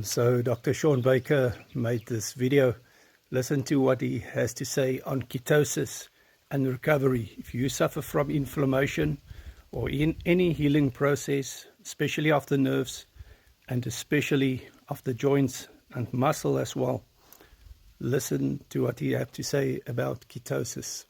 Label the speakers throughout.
Speaker 1: So Dr. Sean Baker made this video. Listen to what he has to say on ketosis and recovery. If you suffer from inflammation or in any healing process, especially of the nerves and especially of the joints and muscle as well, listen to what he has to say about ketosis.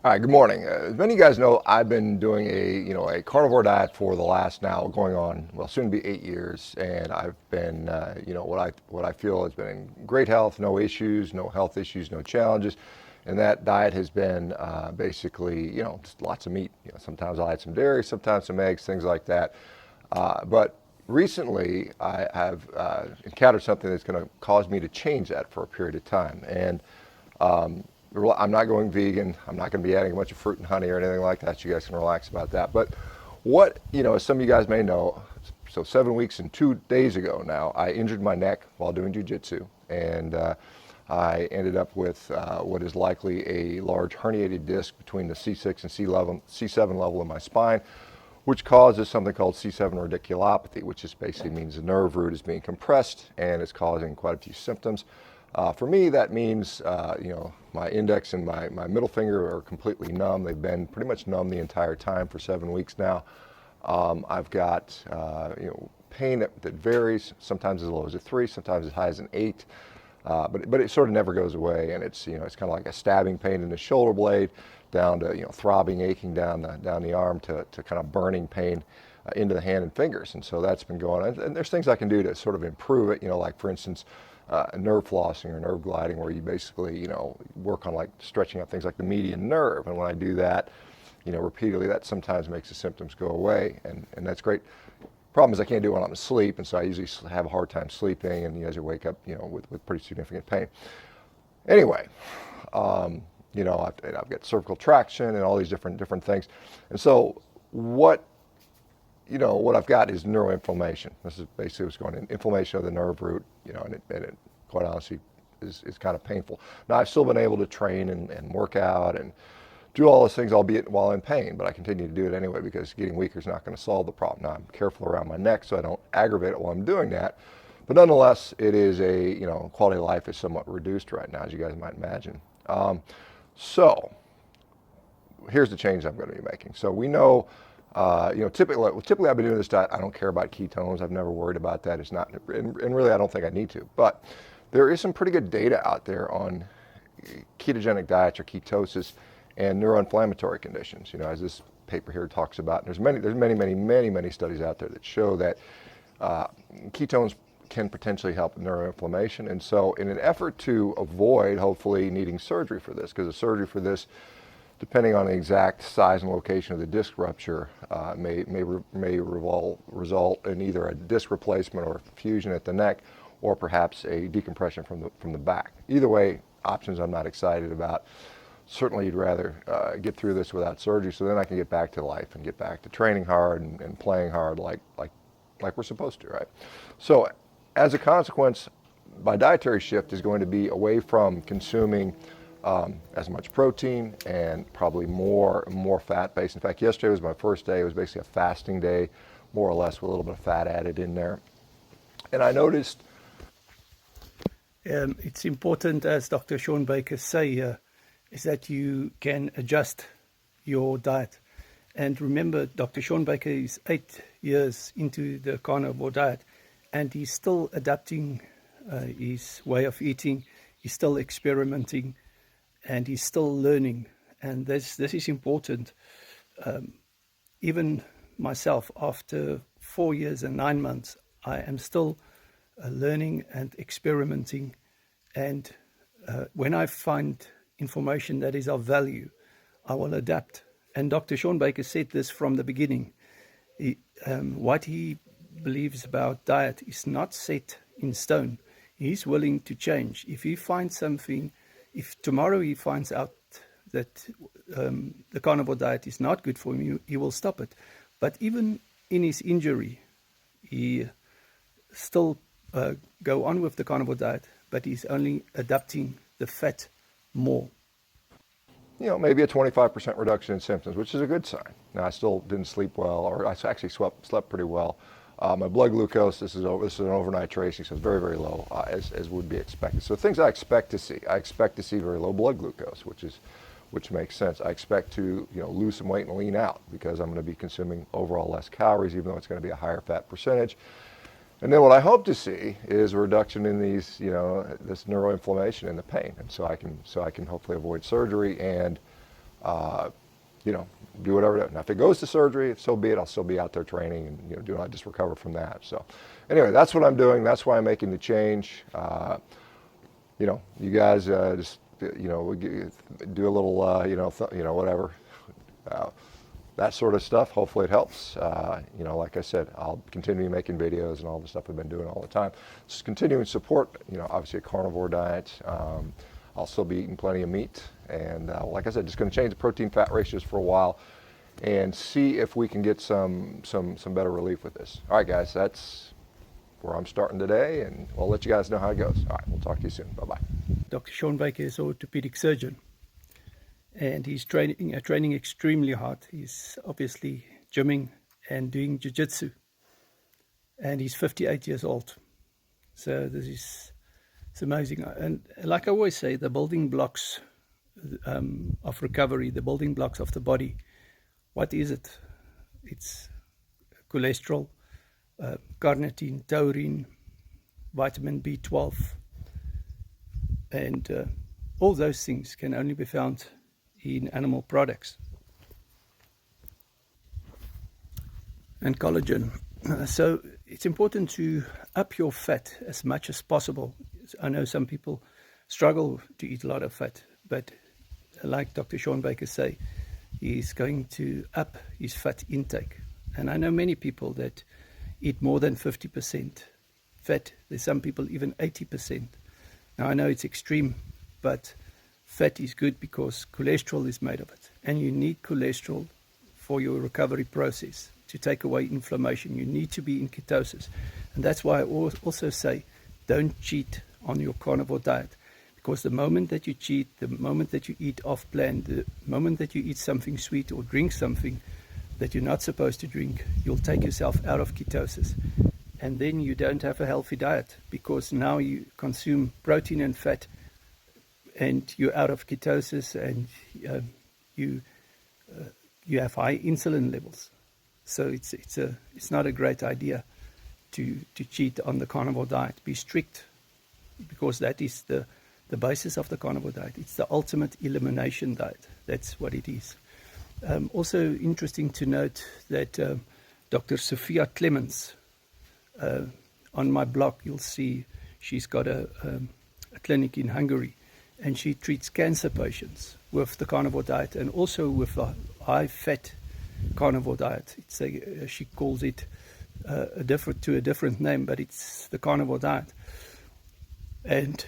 Speaker 2: All right, good morning. As many of you guys know, I've been doing a carnivore diet for the last now going on, well, soon to be 8 years, and I've been what I feel has been in great health, no issues, no health issues, no challenges, and that diet has been basically just lots of meat. Sometimes I'll add some dairy, sometimes some eggs, things like that. But recently, I have encountered something that's going to cause me to change that for a period of time, and I'm not going vegan. I'm not going to be adding a bunch of fruit and honey or anything like that. You guys can relax about that. But as some of you guys may know, so 7 weeks and 2 days ago now, I injured my neck while doing jiu-jitsu. And I ended up with what is likely a large herniated disc between the C6 and C7 level of my spine, which causes something called C7 radiculopathy, which just basically means the nerve root is being compressed and it's causing quite a few symptoms. For me, that means, my index and my middle finger are completely numb. They've been pretty much numb the entire time for 7 weeks now. I've got, pain that varies, sometimes as low as a 3, sometimes as high as an 8. But it sort of never goes away, and it's kind of like a stabbing pain in the shoulder blade, down to throbbing, aching down the arm to kind of burning pain into the hand and fingers. And so that's been going on. And there's things I can do to sort of improve it. Like for instance, nerve flossing or nerve gliding, where you basically work on like stretching out things like the median nerve. And when I do that, repeatedly, that sometimes makes the symptoms go away, and that's great. Problem is I can't do it when I'm asleep, and so I usually have a hard time sleeping, and you guys wake up, with pretty significant pain. Anyway, I've got cervical traction and all these different things, and so what I've got is neuroinflammation. This is basically what's going on. Inflammation of the nerve root, and it quite honestly is kind of painful. Now I've still been able to train and work out and do all those things, albeit while in pain, but I continue to do it anyway because getting weaker is not going to solve the problem. Now I'm careful around my neck so I don't aggravate it while I'm doing that, but nonetheless, it is quality of life is somewhat reduced right now, as you guys might imagine. So here's the change I'm going to be making. So we know, typically I've been doing this diet. I don't care about ketones. I've never worried about that. It's not, and really I don't think I need to, but there is some pretty good data out there on ketogenic diets or ketosis and neuroinflammatory conditions, as this paper here talks about. There's many studies out there that show that ketones can potentially help neuroinflammation. And so in an effort to avoid, hopefully, needing surgery for this, because the surgery for this, depending on the exact size and location of the disc rupture, may result in either a disc replacement or fusion at the neck, or perhaps a decompression from the back. Either way, options I'm not excited about. Certainly you'd rather get through this without surgery, so then I can get back to life and get back to training hard and playing hard like we're supposed to, right? So as a consequence, my dietary shift is going to be away from consuming as much protein and probably more fat-based. In fact, yesterday was my first day. It was basically a fasting day, more or less, with a little bit of fat added in there. And I noticed
Speaker 1: it's important, as Dr. Sean Baker say, is that you can adjust your diet. And remember, Dr. Sean Baker is 8 years into the carnivore diet, and he's still adapting his way of eating. He's still experimenting, and he's still learning. And this is important. Even myself, after 4 years and 9 months, I am still learning and experimenting. And when I find information that is of value, I will adapt. And Dr. Sean Baker said this from the beginning. What he believes about diet is not set in stone. He's willing to change. If he finds something, if tomorrow he finds out that the carnivore diet is not good for him, he will stop it. But even in his injury, he still go on with the carnivore diet, but he's only adapting the fat more.
Speaker 2: Maybe a 25% reduction in symptoms, which is a good sign. Now, I still didn't sleep well, or I actually slept pretty well My blood glucose, this is an overnight tracing, so it's very, very low, as would be expected. So things I expect to see. I expect to see very low blood glucose, which makes sense. I expect to lose some weight and lean out because I'm going to be consuming overall less calories, even though it's going to be a higher fat percentage. And then what I hope to see is a reduction in these, this neuroinflammation and the pain, and so I can hopefully avoid surgery and do whatever. Now, if it goes to surgery, so be it. I'll still be out there training and I just recover from that. So, anyway, that's what I'm doing. That's why I'm making the change. You guys just do a little whatever that sort of stuff. Hopefully it helps. Like I said, I'll continue making videos and all the stuff I've been doing all the time. Just continuing to support obviously a carnivore diet. I'll still be eating plenty of meat, and like I said, just going to change the protein-fat ratios for a while and see if we can get some better relief with this. All right, guys, that's where I'm starting today, and I'll let you guys know how it goes. All right, we'll talk to you soon. Bye-bye.
Speaker 1: Dr. Shawn Baker is an orthopedic surgeon, and he's training extremely hard. He's obviously gymming and doing jiu-jitsu, and he's 58 years old. So it's amazing. And like I always say, the building blocks of recovery, the building blocks of the body, what is it? It's cholesterol, carnitine, taurine, vitamin B12, and all those things can only be found in animal products. And collagen. So it's important to up your fat as much as possible. I know some people struggle to eat a lot of fat, but like Dr. Shawn Baker say, he's going to up his fat intake. And I know many people that eat more than 50% fat. There's some people even 80%. Now I know it's extreme, but fat is good because cholesterol is made of it. And you need cholesterol for your recovery process to take away inflammation. You need to be in ketosis. And that's why I also say, don't cheat on your carnivore diet. Because the moment that you cheat, the moment that you eat off plan, the moment that you eat something sweet or drink something that you're not supposed to drink, you'll take yourself out of ketosis. And then you don't have a healthy diet, because now you consume protein and fat and you're out of ketosis, and you have high insulin levels. So it's not a great idea to cheat on the carnivore diet. Be strict, because that is the basis of the carnivore diet. It's the ultimate elimination diet. That's what it is. Also interesting to note that Dr. Sophia Clemens, on my blog, you'll see she's got a clinic in Hungary, and she treats cancer patients with the carnivore diet and also with a high-fat carnivore diet. She calls it a different name, but it's the carnivore diet. And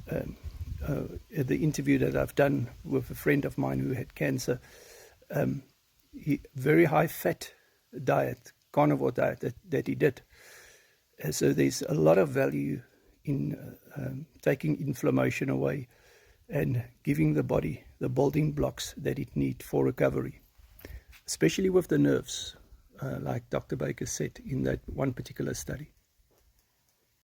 Speaker 1: the interview that I've done with a friend of mine who had cancer, very high-fat diet, carnivore diet that he did. So there's a lot of value in taking inflammation away and giving the body the building blocks that it needs for recovery, especially with the nerves, like Dr. Baker said in that one particular study.